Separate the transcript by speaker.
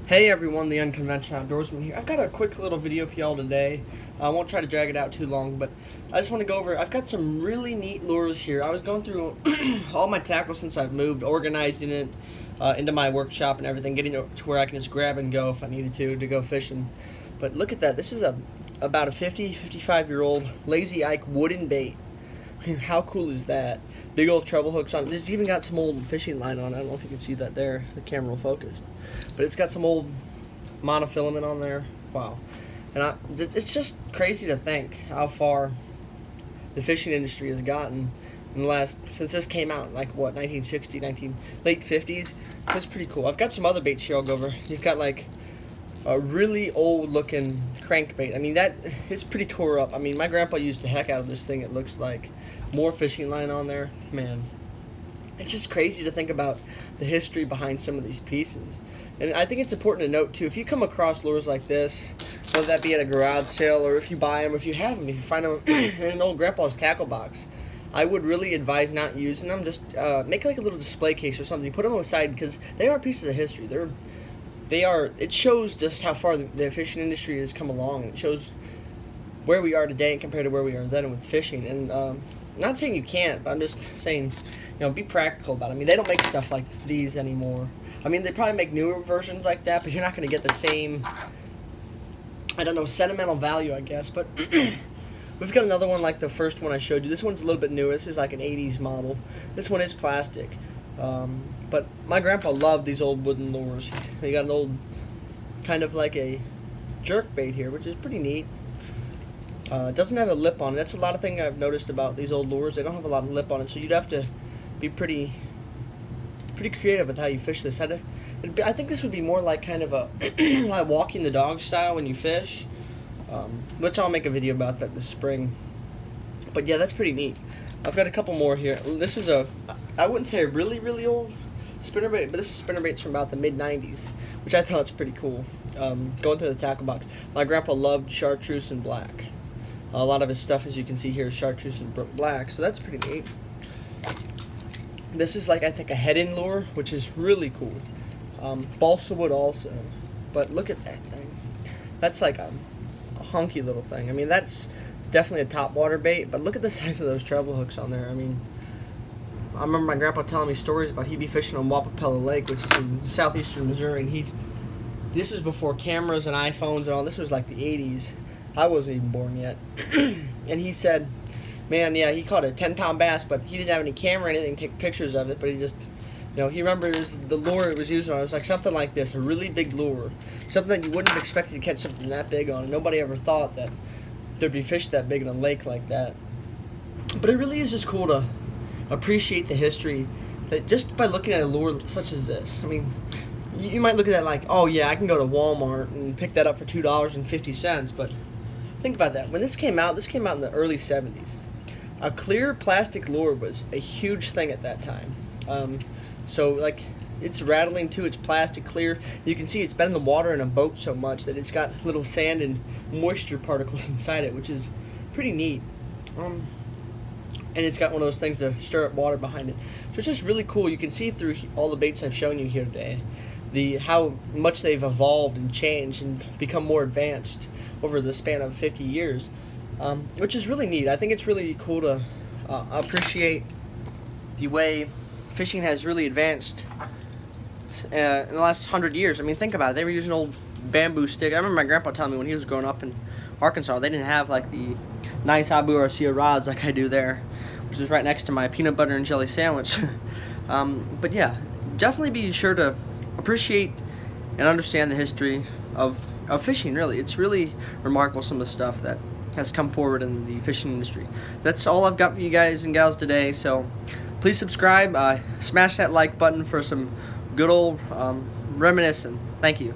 Speaker 1: Hey everyone, the Unconventional Outdoorsman here. I've got a quick little video for y'all today. I won't try to drag it out too long, but I just want to go over, I've got some really neat lures here. I was going through all my tackle since I've moved, organizing it into my workshop and everything, getting it to where I can just grab and go if I needed to go fishing. But look at that, this is about a 55-year-old Lazy Ike wooden bait. I mean, how cool is that? Big old treble hooks on it. It's even got some old fishing line on it. I don't know if you can see that there. The camera will focus. But it's got some old monofilament on there. Wow. And it's just crazy to think how far the fishing industry has gotten in the last, since this came out, like what, 1960, late 50s. That's pretty cool. I've got some other baits here I'll go over. You've got like a really old looking crankbait. I mean, it's pretty tore up. I mean, my grandpa used the heck out of this thing, it looks like. More fishing line on there. Man, it's just crazy to think about the history behind some of these pieces. And I think it's important to note too, if you come across lures like this, whether that be at a garage sale or if you buy them, if you have them, if you find them in an old grandpa's tackle box, I would really advise not using them. Just make like a little display case or something. Put them aside because they are pieces of history. It shows just how far the fishing industry has come along, and it shows where we are today compared to where we are then with fishing. And not saying you can't, but I'm just saying, be practical about it. I mean, they don't make stuff like these anymore. I mean, they probably make newer versions like that, but you're not going to get the same, I don't know, sentimental value, I guess. But we've got another one like the first one I showed you. This one's a little bit newer. This is like an 80s model. This one is plastic. But my grandpa loved these old wooden lures. They got an old, kind of like a jerk bait here, which is pretty neat. It doesn't have a lip on it. That's a lot of thing I've noticed about these old lures. They don't have a lot of lip on it, so you'd have to be pretty creative with how you fish this. I think this would be more like kind of a like walking the dog style when you fish, which I'll make a video about that this spring. But yeah, that's pretty neat. I've got a couple more here. This is I wouldn't say a really, really old spinnerbait, but this is spinnerbaits from about the mid-90s, which I thought was pretty cool. Going through the tackle box, my grandpa loved chartreuse and black. A lot of his stuff, as you can see here, is chartreuse and black, so that's pretty neat. This is like, I think, a head-in lure, which is really cool. Balsa wood also, but look at that thing. That's like a hunky little thing. I mean, that's definitely a top water bait, but look at the size of those treble hooks on there. I mean, I remember my grandpa telling me stories about he'd be fishing on Wapapella Lake, which is in southeastern Missouri, and this is before cameras and iPhones and all. This was like the 80s. I wasn't even born yet. And he said, man, yeah, he caught a 10-pound bass, but he didn't have any camera or anything to take pictures of it, but he just, he remembers the lure it was used on. It was like something like this, a really big lure. Something that you wouldn't have expected to catch something that big on. Nobody ever thought that there'd be fish that big in a lake like that. But it really is just cool to appreciate the history that just by looking at a lure such as this. I mean, you might look at that like, oh yeah, I can go to Walmart and pick that up for $2.50, but think about that. When this came out in the early 70s. A clear plastic lure was a huge thing at that time. So like, it's rattling too, it's plastic clear. You can see it's been in the water in a boat so much that it's got little sand and moisture particles inside it, which is pretty neat. And it's got one of those things to stir up water behind it. So it's just really cool. You can see through all the baits I've shown you here today, how much they've evolved and changed and become more advanced over the span of 50 years, which is really neat. I think it's really cool to appreciate the way fishing has really advanced in the last 100 years. I mean, think about it. They were using old bamboo stick. I remember my grandpa telling me when he was growing up in Arkansas, they didn't have like the nice Abu Garcia rods like I do there, which is right next to my peanut butter and jelly sandwich. But yeah, definitely be sure to appreciate and understand the history of fishing, really. It's really remarkable, some of the stuff that has come forward in the fishing industry. That's all I've got for you guys and gals today, so please subscribe, smash that like button for some good old reminiscing. Thank you.